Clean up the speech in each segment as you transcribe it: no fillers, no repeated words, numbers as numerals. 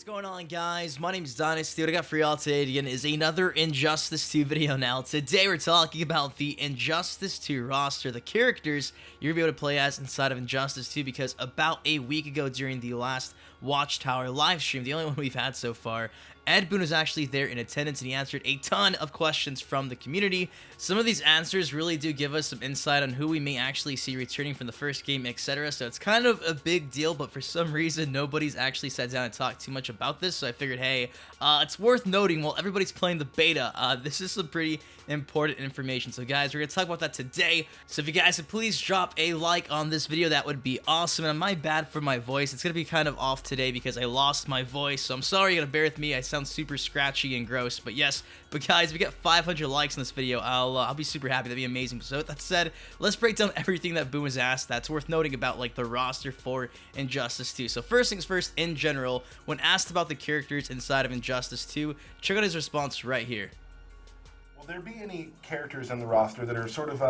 going on, guys? My name's Dynasty. What I got for y'all today again is another Injustice 2 video. Now today we're talking about the Injustice 2 roster, the characters you're gonna be able to play as inside of Injustice 2, because about a week ago during the last Watchtower live stream, the only one we've had so far, Ed Boon was actually there in attendance, and he answered a ton of questions from the community. Some of these answers really do give us some insight on who we may actually see returning from the first game, etc. So it's kind of a big deal, but for some reason, nobody's actually sat down and talked too much about this. So I figured, hey, it's worth noting while everybody's playing the beta. This is some pretty important information. So guys, we're going to talk about that today. So if you guys could please drop a like on this video, that would be awesome. And my bad for my voice. It's going to be kind of off today because I lost my voice. So I'm sorry, you got to bear with me. I sound super scratchy and gross, but yes. But guys, if we get 500 likes in this video, I'll be super happy. That'd be amazing. So with that said, let's break down everything that Boon was asked that's worth noting about like the roster for Injustice 2. So first things first, in general, when asked about the characters inside of Injustice 2, check out his response right here. Will there be any characters in the roster that are sort of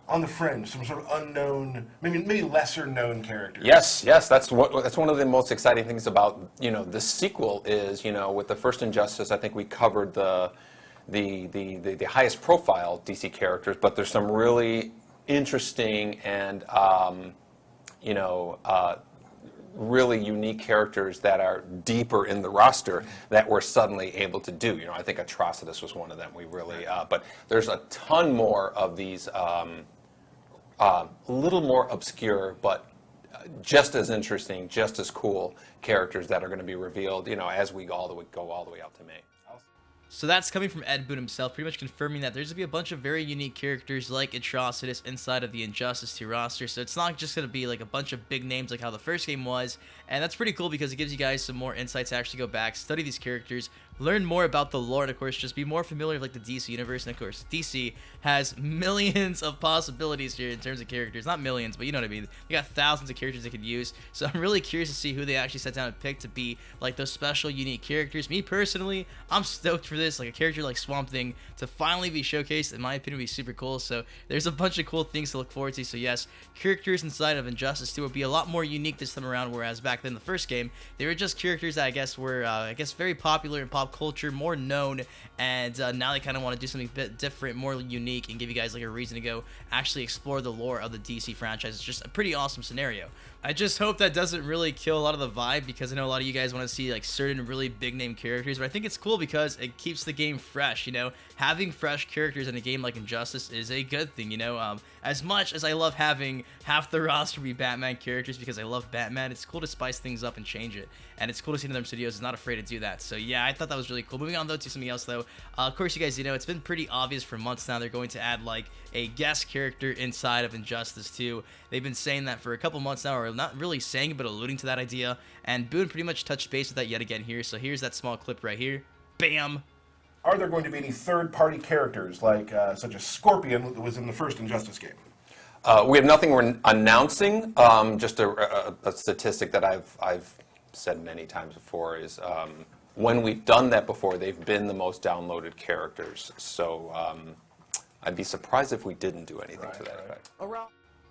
on the fringe, some sort of unknown, maybe lesser known characters? Yes, that's one of the most exciting things about the sequel is with the first Injustice, I think we covered the highest profile DC characters, but there's some really interesting and really unique characters that are deeper in the roster that we're suddenly able to do. I think Atrocitus was one of them. We really, but there's a ton more of these a little more obscure, but just as interesting, just as cool characters that are going to be revealed, as we go all the way out to May. So that's coming from Ed Boon himself, pretty much confirming that there's going to be a bunch of very unique characters like Atrocitus inside of the Injustice 2 roster. So it's not just going to be like a bunch of big names like how the first game was. And that's pretty cool because it gives you guys some more insights to actually go back, study these characters, learn more about the lore, and of course just be more familiar with like the DC universe. And of course DC has millions of possibilities here in terms of characters. Not millions, but you know what I mean. You got thousands of characters they could use. So I'm really curious to see who they actually sat down and picked to be like those special unique characters. Me personally, I'm stoked for this. Like a character like Swamp Thing to finally be showcased, in my opinion, would be super cool. So there's a bunch of cool things to look forward to. So yes, characters inside of Injustice 2 will be a lot more unique this time around, whereas back then the first game they were just characters that I guess were very popular in pop culture, more known, and now they kind of want to do something a bit different, more unique, and give you guys like a reason to go actually explore the lore of the DC franchise. It's just a pretty awesome scenario. I just hope that doesn't really kill a lot of the vibe, because I know a lot of you guys want to see like certain really big name characters, but I think it's cool because it keeps the game fresh. Having fresh characters in a game like Injustice is a good thing. As much as I love having half the roster be Batman characters because I love Batman, it's cool to spice things up and change it, and it's cool to see Northern Studios is not afraid to do that. So yeah, I thought that was really cool. Moving on though to something else though, of course you guys it's been pretty obvious for months now they're going to add like a guest character inside of Injustice 2. They've been saying that for a couple months now, or not really saying it, but alluding to that idea, and Boon pretty much touched base with that yet again here. So here's that small clip right here. Bam! Are there going to be any third-party characters like such as Scorpion that was in the first Injustice game? We have nothing we're announcing. Just a statistic that I've said many times before is when we've done that before, they've been the most downloaded characters. So I'd be surprised if we didn't do anything to that effect.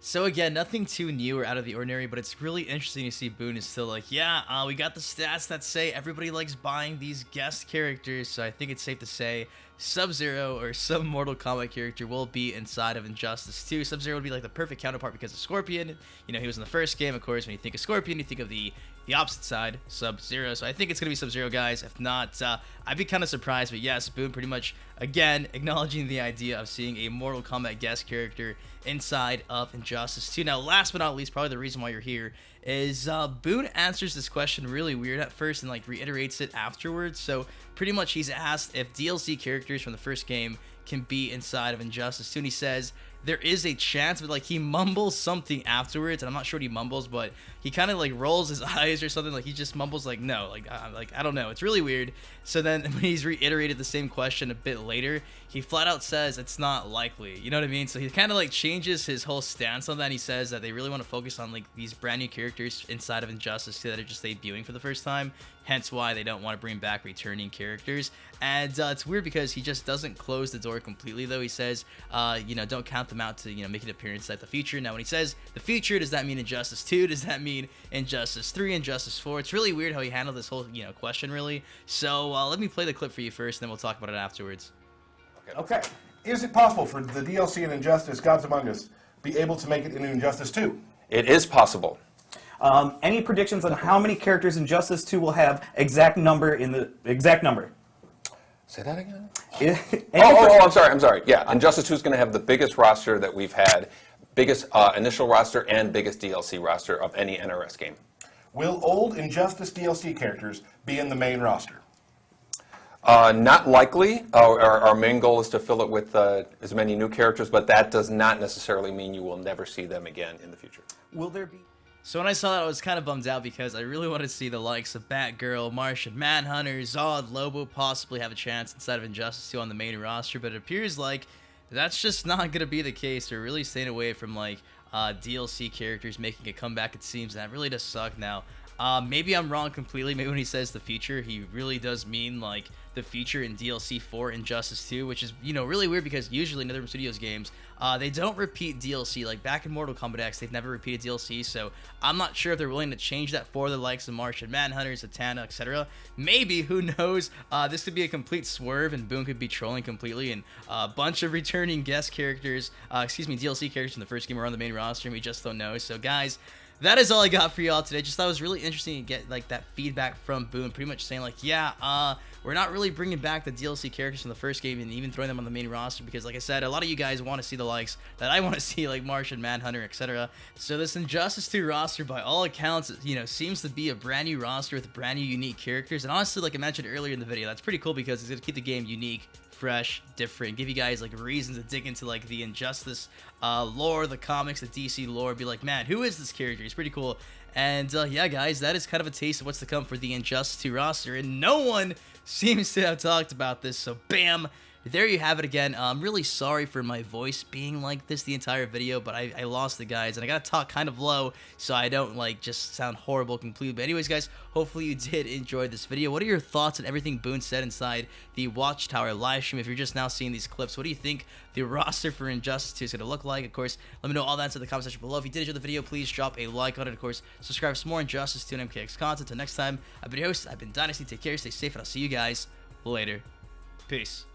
So again, nothing too new or out of the ordinary, but it's really interesting to see Boon is still like, yeah, we got the stats that say everybody likes buying these guest characters, so I think it's safe to say Sub-Zero or some Mortal Kombat character will be inside of Injustice 2. Sub-Zero would be like the perfect counterpart because of Scorpion. He was in the first game. Of course, when you think of Scorpion, you think of the opposite side, Sub-Zero. So I think it's going to be Sub-Zero, guys. If not, I'd be kind of surprised. But yes, Boon pretty much, again, acknowledging the idea of seeing a Mortal Kombat guest character inside of Injustice 2. Now, last but not least, probably the reason why you're here is Boon answers this question really weird at first and like reiterates it afterwards. So pretty much he's asked if DLC characters from the first game can be inside of Injustice 2, and he says there is a chance, but like he mumbles something afterwards, and I'm not sure what he mumbles, but he kind of like rolls his eyes or something, like he just mumbles like no, like I don't know, it's really weird. So then when he's reiterated the same question a bit later, he flat out says it's not likely, you know what I mean? So he kind of like changes his whole stance on that, and he says that they really want to focus on like these brand new characters inside of Injustice 2 that are just debuting for the first time, hence why they don't want to bring back returning characters. And it's weird because he just doesn't close the door completely though. He says don't count them out to, you know, make an appearance at the future. Now, when he says the future, does that mean Injustice 2? Does that mean Injustice 3, Injustice 4? It's really weird how he handled this whole, you know, question, really. So let me play the clip for you first, and then we'll talk about it afterwards. Okay. Is it possible for the DLC in Injustice Gods Among Us be able to make it into Injustice 2? It is possible. Any predictions on how many characters Injustice 2 will have? Exact number in the exact number. Say that again? I'm sorry. Yeah, Injustice 2 is going to have the biggest roster that we've had, biggest initial roster and biggest DLC roster of any NRS game. Will old Injustice DLC characters be in the main roster? Not likely. Our main goal is to fill it with as many new characters, but that does not necessarily mean you will never see them again in the future. Will there be? So when I saw that, I was kind of bummed out because I really wanted to see the likes of Batgirl, Martian Manhunter, Zod, Lobo possibly have a chance inside of Injustice 2 on the main roster, but it appears like that's just not going to be the case. They're really staying away from like DLC characters making a comeback, it seems, and that really does suck now. Maybe I'm wrong completely. Maybe when he says the future, he really does mean like the future in DLC 4 Injustice 2, which is, you know, really weird because usually in NetherRealm Studios games, they don't repeat DLC. Like back in Mortal Kombat X, they've never repeated DLC, so I'm not sure if they're willing to change that for the likes of Martian Manhunter, Zatanna, etc. Maybe, who knows? This could be a complete swerve, and Boon could be trolling completely, and a bunch of returning guest characters, DLC characters in the first game are on the main roster, and we just don't know. So guys, that is all I got for y'all today. Just thought it was really interesting to get like that feedback from Boon, pretty much saying like, yeah, we're not really bringing back the DLC characters from the first game and even throwing them on the main roster because, like I said, a lot of you guys want to see the likes that I want to see, like Martian Manhunter, etc. So this Injustice 2 roster, by all accounts, you know, seems to be a brand new roster with brand new unique characters. And honestly, like I mentioned earlier in the video, that's pretty cool because it's gonna keep the game unique, fresh, different, give you guys like reasons to dig into like the Injustice lore, the comics, the DC lore, be like, man, who is this character? He's pretty cool. And yeah, guys, that is kind of a taste of what's to come for the Injustice 2 roster, and no one seems to have talked about this, so bam, there you have it again. I'm really sorry for my voice being like this the entire video, but I lost the guys, and I gotta talk kind of low so I don't like just sound horrible completely. But anyways, guys, hopefully you did enjoy this video. What are your thoughts on everything Boon said inside the Watchtower live stream? If you're just now seeing these clips, what do you think the roster for Injustice 2 is gonna look like? Of course, let me know all that in the comment section below. If you did enjoy the video, please drop a like on it. Of course, subscribe for some more Injustice 2 and MKX content. Until next time, I've been your host, I've been Dynasty. Take care, stay safe, and I'll see you guys later. Peace.